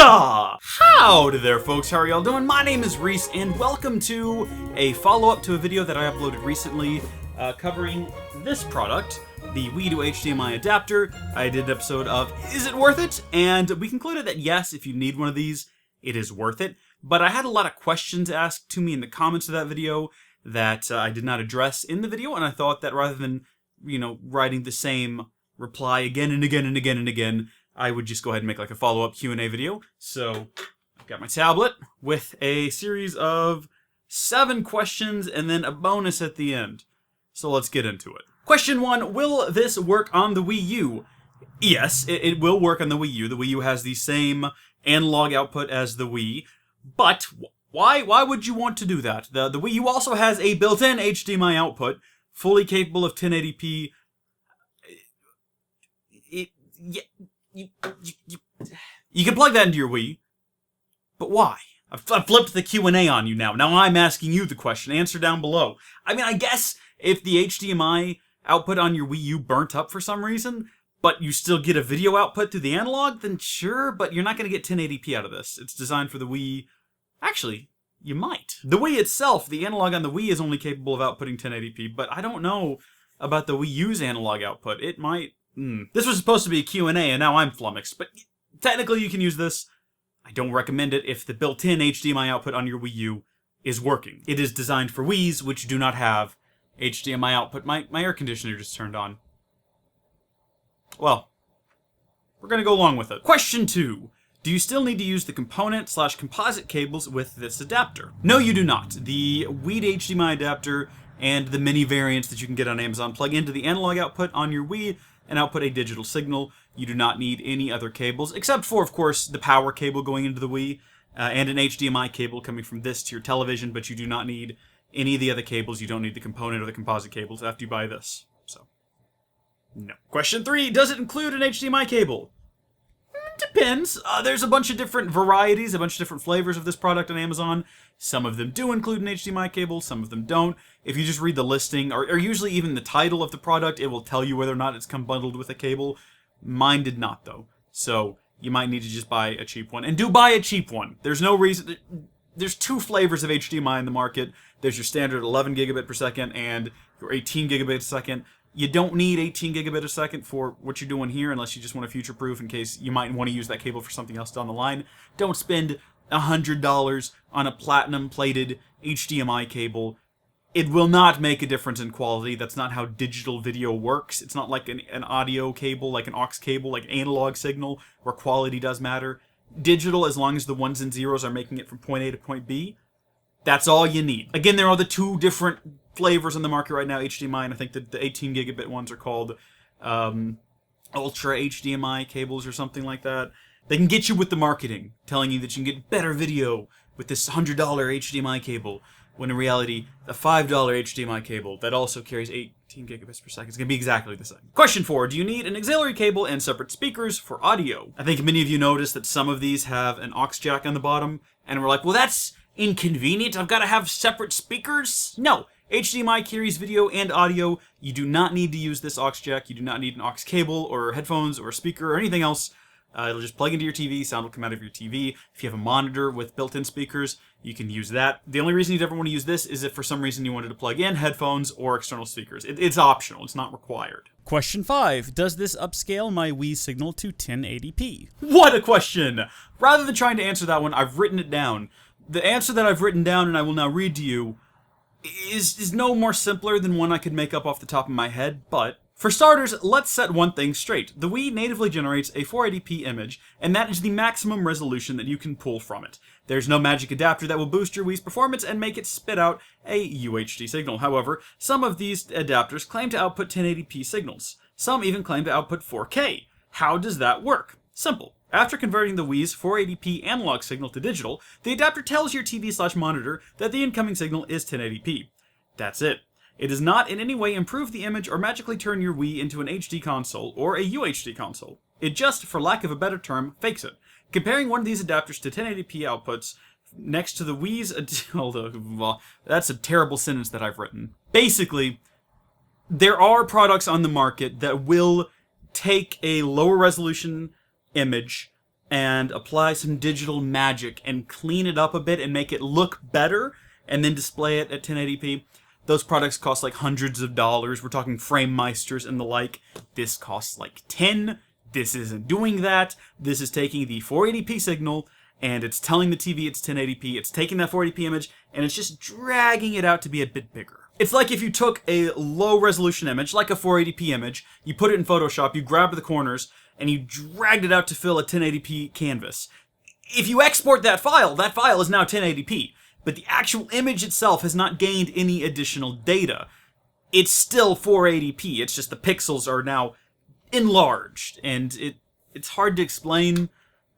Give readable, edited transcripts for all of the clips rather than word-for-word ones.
Howdy there, folks. How are y'all doing? My name is Reese, and welcome to a follow-up to a video that I uploaded recently covering this product, the Wii to HDMI adapter. I did an episode of Is It Worth It? And we concluded that yes, if you need one of these, it is worth it. But I had a lot of questions asked to me in the comments of that video that I did not address in the video, and I thought that rather than, writing the same reply again and again and again and again, I would just go ahead and make like a follow-up Q&A video. So I've got my tablet with a series of 7 questions and then a bonus at the end. So let's get into it. Question 1, will this work on the Wii U? Yes, it will work on the Wii U. The Wii U has the same analog output as the Wii, but why would you want to do that? The Wii U also has a built-in HDMI output, fully capable of 1080p. You can plug that into your Wii, but why? I've flipped the Q&A on you now. Now I'm asking you the question. Answer down below. I mean, I guess if the HDMI output on your Wii U burnt up for some reason, but you still get a video output through the analog, then sure, but you're not going to get 1080p out of this. It's designed for the Wii. Actually, you might. The Wii itself, the analog on the Wii is only capable of outputting 1080p, but I don't know about the Wii U's analog output. It might. This was supposed to be a Q&A, and now I'm flummoxed, but technically you can use this. I don't recommend it if the built-in HDMI output on your Wii U is working. It is designed for Wiis, which do not have HDMI output. My air conditioner just turned on. Well, we're going to go along with it. Question 2. Do you still need to use the component/composite cables with this adapter? No, you do not. The Wii to HDMI adapter and the mini variants that you can get on Amazon plug into the analog output on your Wii and output a digital signal. You do not need any other cables, except for, of course, the power cable going into the Wii, and an HDMI cable coming from this to your television, but you do not need any of the other cables. You don't need the component or the composite cables after you buy this. So, no. Question 3, does it include an HDMI cable? Depends. There's a bunch of different varieties, a bunch of different flavors of this product on Amazon. Some of them do include an HDMI cable, some of them don't. If you just read the listing, or usually even the title of the product, it will tell you whether or not it's come bundled with a cable. Mine did not, though. So you might need to just buy a cheap one. And do buy a cheap one. There's no reason. There's 2 flavors of HDMI in the market. There's your standard 11 gigabit per second and your 18 gigabit a second. You don't need 18 gigabit a second for what you're doing here unless you just want to future-proof in case you might want to use that cable for something else down the line. Don't spend $100 on a platinum-plated HDMI cable. It will not make a difference in quality. That's not how digital video works. It's not like an audio cable, like an aux cable, like analog signal, where quality does matter. Digital, as long as the ones and zeros are making it from point A to point B, that's all you need. Again, there are the 2 different flavors on the market right now, HDMI, and I think that the 18 gigabit ones are called Ultra HDMI cables or something like that. They can get you with the marketing, telling you that you can get better video with this $100 HDMI cable, when in reality, the $5 HDMI cable that also carries 18 gigabits per second is going to be exactly the same. Question 4, do you need an auxiliary cable and separate speakers for audio? I think many of you noticed that some of these have an aux jack on the bottom, and we're like, well, that's inconvenient. I've got to have separate speakers? No. HDMI carries video and audio. You do not need to use this aux jack. You do not need an aux cable or headphones or a speaker or anything else. It'll just plug into your TV. Sound will come out of your TV. If you have a monitor with built-in speakers, you can use that. The only reason you'd ever want to use this is if for some reason you wanted to plug in headphones or external speakers. It's optional. It's not required. Question 5. Does this upscale my Wii signal to 1080p? What a question! Rather than trying to answer that one, I've written it down. The answer that I've written down and I will now read to you is no more simpler than one I could make up off the top of my head, but for starters, let's set one thing straight. The Wii natively generates a 480p image, and that is the maximum resolution that you can pull from it. There's no magic adapter that will boost your Wii's performance and make it spit out a UHD signal. However, some of these adapters claim to output 1080p signals. Some even claim to output 4K. How does that work? Simple. After converting the Wii's 480p analog signal to digital, the adapter tells your TV/monitor that the incoming signal is 1080p. That's it. It does not in any way improve the image or magically turn your Wii into an HD console or a UHD console. It just, for lack of a better term, fakes it. Comparing one of these adapters to 1080p outputs next to the Wii's... that's a terrible sentence that I've written. Basically, there are products on the market that will take a lower resolution image and apply some digital magic and clean it up a bit and make it look better and then display it at 1080p, those products cost like hundreds of dollars. We're talking Framemeisters and the like. This costs like 10. This isn't doing that. This is taking the 480p signal and it's telling the TV it's 1080p. It's taking that 480p image and it's just dragging it out to be a bit bigger. It's like if you took a low resolution image, like a 480p image, you put it in Photoshop, you grab the corners, and you dragged it out to fill a 1080p canvas. If you export that file is now 1080p, but the actual image itself has not gained any additional data. It's still 480p, it's just the pixels are now enlarged, and it's hard to explain,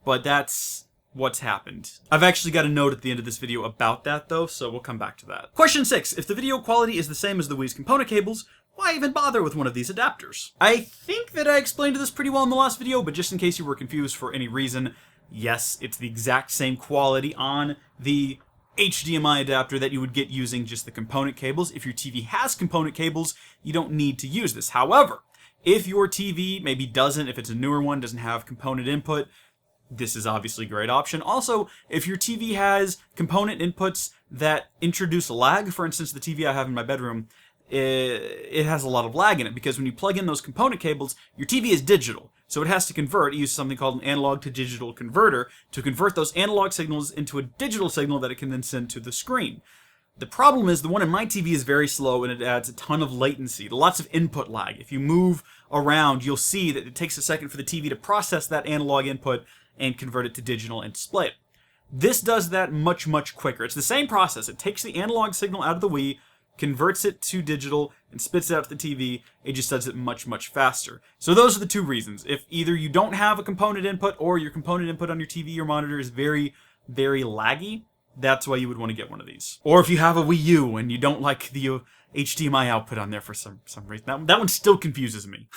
but that's what's happened. I've actually got a note at the end of this video about that though, so we'll come back to that. Question 6. If the video quality is the same as the Wii's component cables, why even bother with one of these adapters? I think that I explained this pretty well in the last video, but just in case you were confused for any reason, yes, it's the exact same quality on the HDMI adapter that you would get using just the component cables. If your TV has component cables, you don't need to use this. However, if your TV maybe doesn't, if it's a newer one, doesn't have component input, this is obviously a great option. Also, if your TV has component inputs that introduce lag, for instance, the TV I have in my bedroom, it has a lot of lag in it because when you plug in those component cables, your TV is digital. So it has to convert. It uses something called an analog to digital converter to convert those analog signals into a digital signal that it can then send to the screen. The problem is the one in my TV is very slow and it adds a ton of latency, lots of input lag. If you move around, you'll see that it takes a second for the TV to process that analog input and convert it to digital and display it. This does that much, much quicker. It's the same process. It takes the analog signal out of the Wii, converts it to digital, and spits it out to the TV. It just does it much, much faster. So those are the two reasons. If either you don't have a component input or your component input on your TV or monitor is very, very laggy, that's why you would want to get one of these. Or if you have a Wii U and you don't like the HDMI output on there for some reason. That one still confuses me.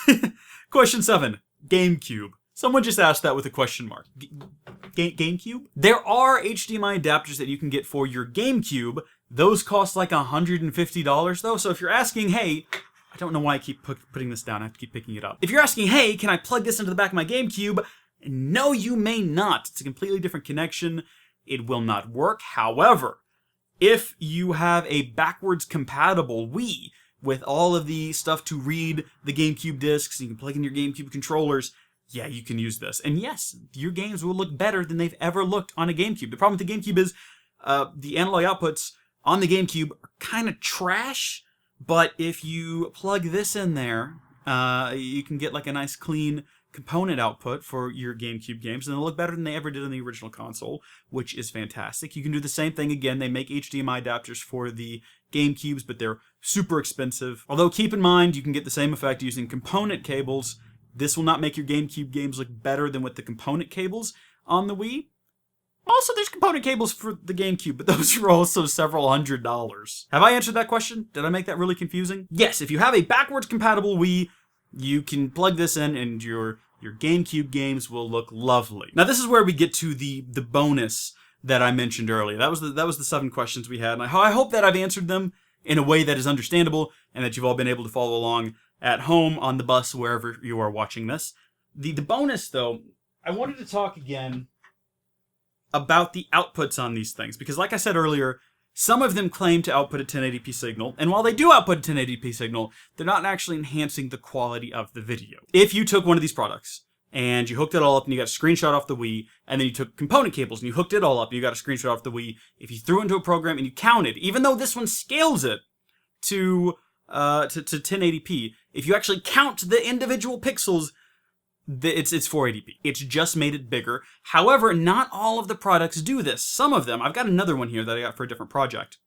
Question 7. Gamecube. Someone just asked that with a question mark. Gamecube? There are HDMI adapters that you can get for your Gamecube. Those cost like $150 though, so if you're asking, hey, I don't know why I keep putting this down, I have to keep picking it up. If you're asking, hey, can I plug this into the back of my Gamecube? No, you may not. It's a completely different connection. It will not work. However, if you have a backwards compatible Wii with all of the stuff to read the Gamecube discs, you can plug in your Gamecube controllers, yeah, you can use this. And yes, your games will look better than they've ever looked on a Gamecube. The problem with the Gamecube is the analog outputs on the Gamecube are kind of trash, but if you plug this in there, you can get like a nice clean component output for your Gamecube games, and they'll look better than they ever did on the original console, which is fantastic. You can do the same thing again. They make HDMI adapters for the Gamecubes, but they're super expensive. Although keep in mind, you can get the same effect using component cables. This will not make your Gamecube games look better than with the component cables on the Wii. Also, there's component cables for the Gamecube, but those are also several $100s. Have I answered that question? Did I make that really confusing? Yes, if you have a backwards compatible Wii, you can plug this in and your Gamecube games will look lovely. Now this is where we get to the bonus that I mentioned earlier. That was the 7 questions we had, and I hope that I've answered them in a way that is understandable and that you've all been able to follow along at home, on the bus, wherever you are watching this. The bonus, though, I wanted to talk again about the outputs on these things, because like I said earlier, some of them claim to output a 1080p signal, and while they do output a 1080p signal, they're not actually enhancing the quality of the video. If you took one of these products, and you hooked it all up, and you got a screenshot off the Wii, and then you took component cables, and you hooked it all up, and you got a screenshot off the Wii, if you threw it into a program and you counted, even though this one scales it to 1080p, if you actually count the individual pixels, it's 480p. It's just made it bigger. However, not all of the products do this. Some of them, I've got another one here that I got for a different project,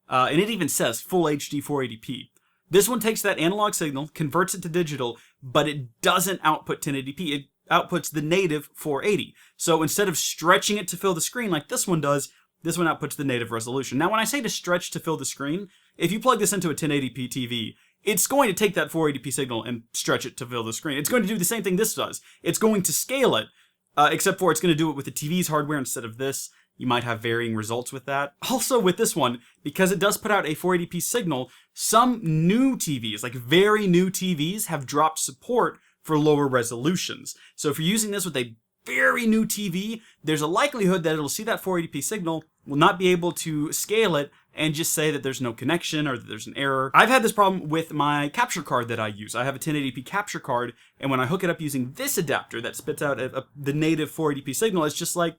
and it even says Full HD 480p. This one takes that analog signal, converts it to digital, but it doesn't output 1080p. It outputs the native 480. So instead of stretching it to fill the screen like this one does, this one outputs the native resolution. Now when I say to stretch to fill the screen, if you plug this into a 1080p TV, it's going to take that 480p signal and stretch it to fill the screen. It's going to do the same thing this does. It's going to scale it, except for it's going to do it with the TV's hardware instead of this. You might have varying results with that. Also with this one, because it does put out a 480p signal, some new TVs, like very new TVs, have dropped support for lower resolutions. So if you're using this with a very new TV, there's a likelihood that it'll see that 480p signal, will not be able to scale it, and just say that there's no connection or that there's an error. I've had this problem with my capture card that I use. I have a 1080p capture card, and when I hook it up using this adapter that spits out the native 480p signal, it's just like,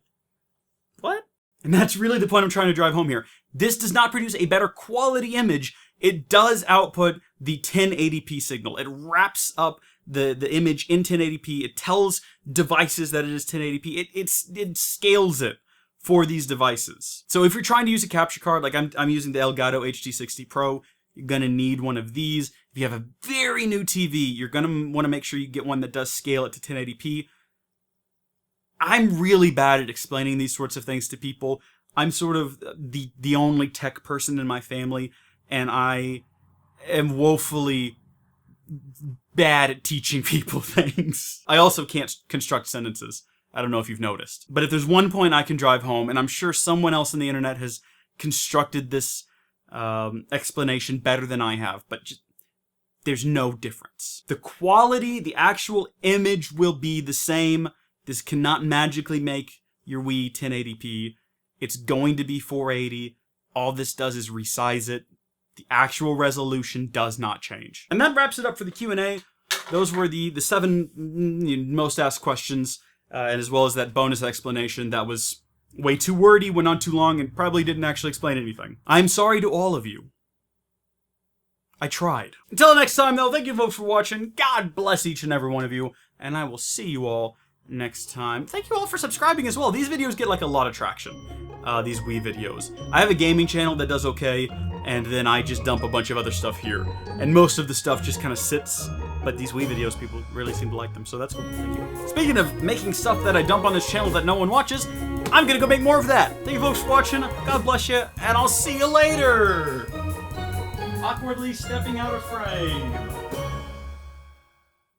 what? And that's really the point I'm trying to drive home here. This does not produce a better quality image. It does output the 1080p signal. It wraps up the image in 1080p. It tells devices that it is 1080p. It scales it for these devices. So if you're trying to use a capture card, like I'm using the Elgato HD60 Pro, you're gonna need one of these. If you have a very new TV, you're gonna want to make sure you get one that does scale it to 1080p. I'm really bad at explaining these sorts of things to people. I'm sort of the only tech person in my family, and I am woefully bad at teaching people things. I also can't construct sentences. I don't know if you've noticed. But if there's one point I can drive home, and I'm sure someone else on the internet has constructed this explanation better than I have, but just, there's no difference. The quality, the actual image will be the same. This cannot magically make your Wii 1080p. It's going to be 480. All this does is resize it. The actual resolution does not change. And that wraps it up for the Q&A. Those were the 7 most asked questions, and as well as that bonus explanation that was way too wordy, went on too long, and probably didn't actually explain anything. I'm sorry to all of you. I tried. Until next time, though, thank you folks for watching. God bless each and every one of you, and I will see you all next time. Thank you all for subscribing as well. These videos get like a lot of traction, these Wii videos. I have a gaming channel that does okay, and then I just dump a bunch of other stuff here. And most of the stuff just kind of sits, but these Wii videos, people really seem to like them, so that's cool. Thank you. Speaking of making stuff that I dump on this channel that no one watches, I'm gonna go make more of that. Thank you folks for watching, God bless you, and I'll see you later! Awkwardly stepping out of frame.